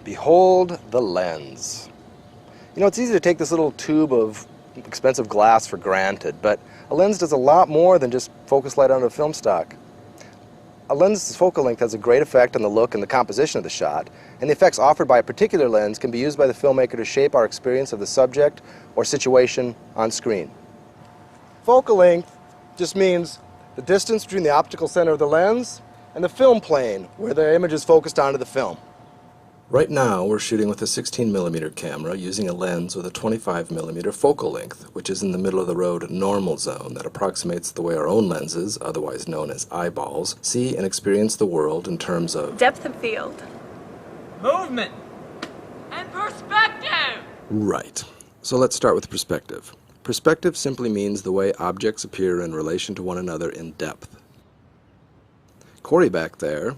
Behold the lens. You know, it's easy to take this little tube of expensive glass for granted, but a lens does a lot more than just focus light onto a film stock. A lens's focal length has a great effect on the look and the composition of the shot, and the effects offered by a particular lens can be used by the filmmaker to shape our experience of the subject or situation on screen. Focal length just means the distance between the optical center of the lens and the film plane where the image is focused onto the film. Right now we're shooting with a 16mm camera using a lens with a 25mm focal length, which is in the middle of the road normal zone that approximates the way our own lenses, otherwise known as eyeballs, see and experience the world in terms of depth of field, movement, and perspective. Right. So let's start with perspective. Perspective simply means the way objects appear in relation to one another in depth. Corey back there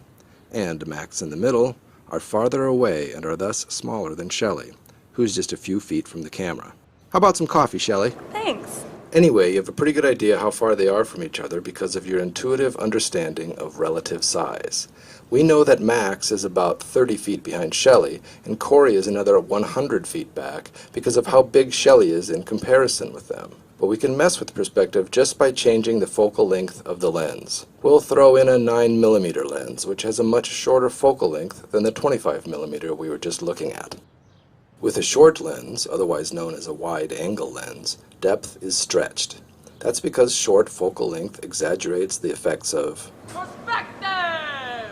and Max in the middle are farther away and are thus smaller than Shelley, who's just a few feet from the camera. How about some coffee, Shelley? Thanks. Anyway, you have a pretty good idea how far they are from each other because of your intuitive understanding of relative size. We know that Max is about 30 feet behind Shelley, and Corey is another 100 feet back because of how big Shelley is in comparison with them. But we can mess with perspective just by changing the focal length of the lens. We'll throw in a 9mm lens, which has a much shorter focal length than the 25mm we were just looking at. With a short lens, otherwise known as a wide-angle lens, depth is stretched. That's because short focal length exaggerates the effects of Perspective!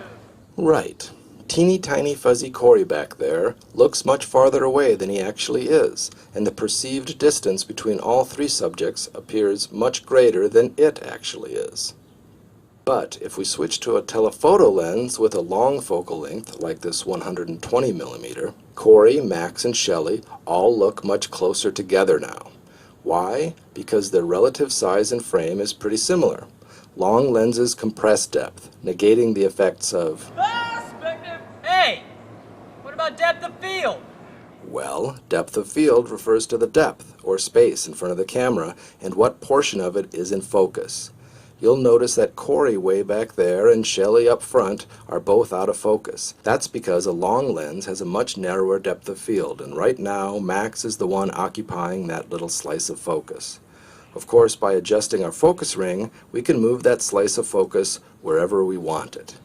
Right. Teeny tiny fuzzy Corey back there looks much farther away than he actually is, and the perceived distance between all three subjects appears much greater than it actually is. But if we switch to a telephoto lens with a long focal length like this 120mm, Corey, Max, and Shelley all look much closer together now. Why? Because their relative size and frame is pretty similar. Long lenses compress depth, negating the effects of Perspective! Hey! What about depth of field? Well, depth of field refers to the depth, or space, in front of the camera, and what portion of it is in focus. You'll notice that Corey way back there and Shelley up front are both out of focus. That's because a long lens has a much narrower depth of field, and right now Max is the one occupying that little slice of focus. Of course, by adjusting our focus ring, we can move that slice of focus wherever we want it.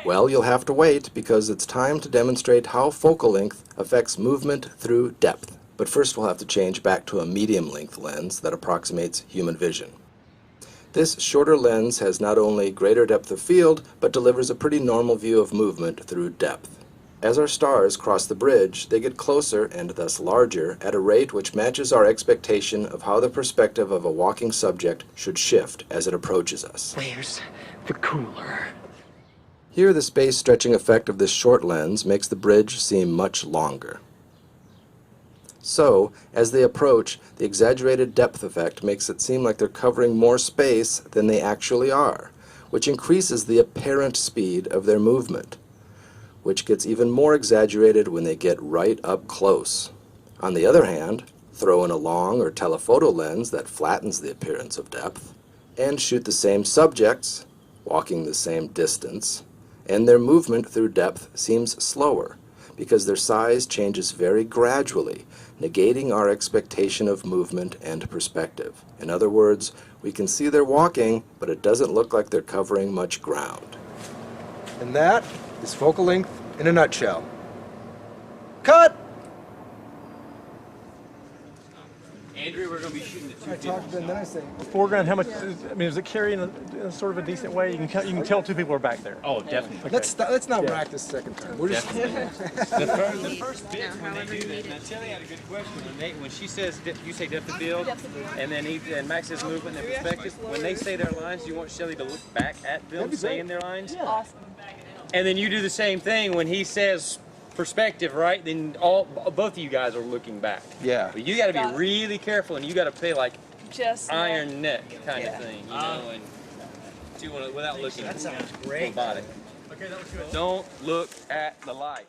Well, you'll have to wait because it's time to demonstrate how focal length affects movement through depth. But first we'll have to change back to a medium-length lens that approximates human vision. This shorter lens has not only greater depth of field, but delivers a pretty normal view of movement through depth. As our stars cross the bridge, they get closer and thus larger at a rate which matches our expectation of how the perspective of a walking subject should shift as it approaches us. Where's the cooler? Here, the space stretching effect of this short lens makes the bridge seem much longer. So, as they approach, the exaggerated depth effect makes it seem like they're covering more space than they actually are, which increases the apparent speed of their movement, which gets even more exaggerated when they get right up close. On the other hand, throw in a long or telephoto lens that flattens the appearance of depth, and shoot the same subjects, walking the same distance, and their movement through depth seems slower, because their size changes very gradually, negating our expectation of movement and perspective. In other words, we can see they're walking, but it doesn't look like they're covering much ground. And that is focal length in a nutshell. Cut! Andrew, we're going to be shooting the two. I talked to them, then I say, Foreground, how much, does it carry in a sort of a decent way? You can tell two people are back there. Oh, definitely. let's not rack this second time. We're just The first bit when they do that, now Tilly had a good question. When she says, you say depth of field, and then and Max says movement and perspective, when they say their lines, do you want Shelley to look back at them saying their lines? Yeah. Awesome. And then you do the same thing when he says perspective, right? Then both of you guys are looking back. Yeah. But you got to be really careful, and you got to play like Just iron neck kind of thing, you know, and do you want to, without looking. That sounds great. Robotic. Okay, that was good. Don't look at the light.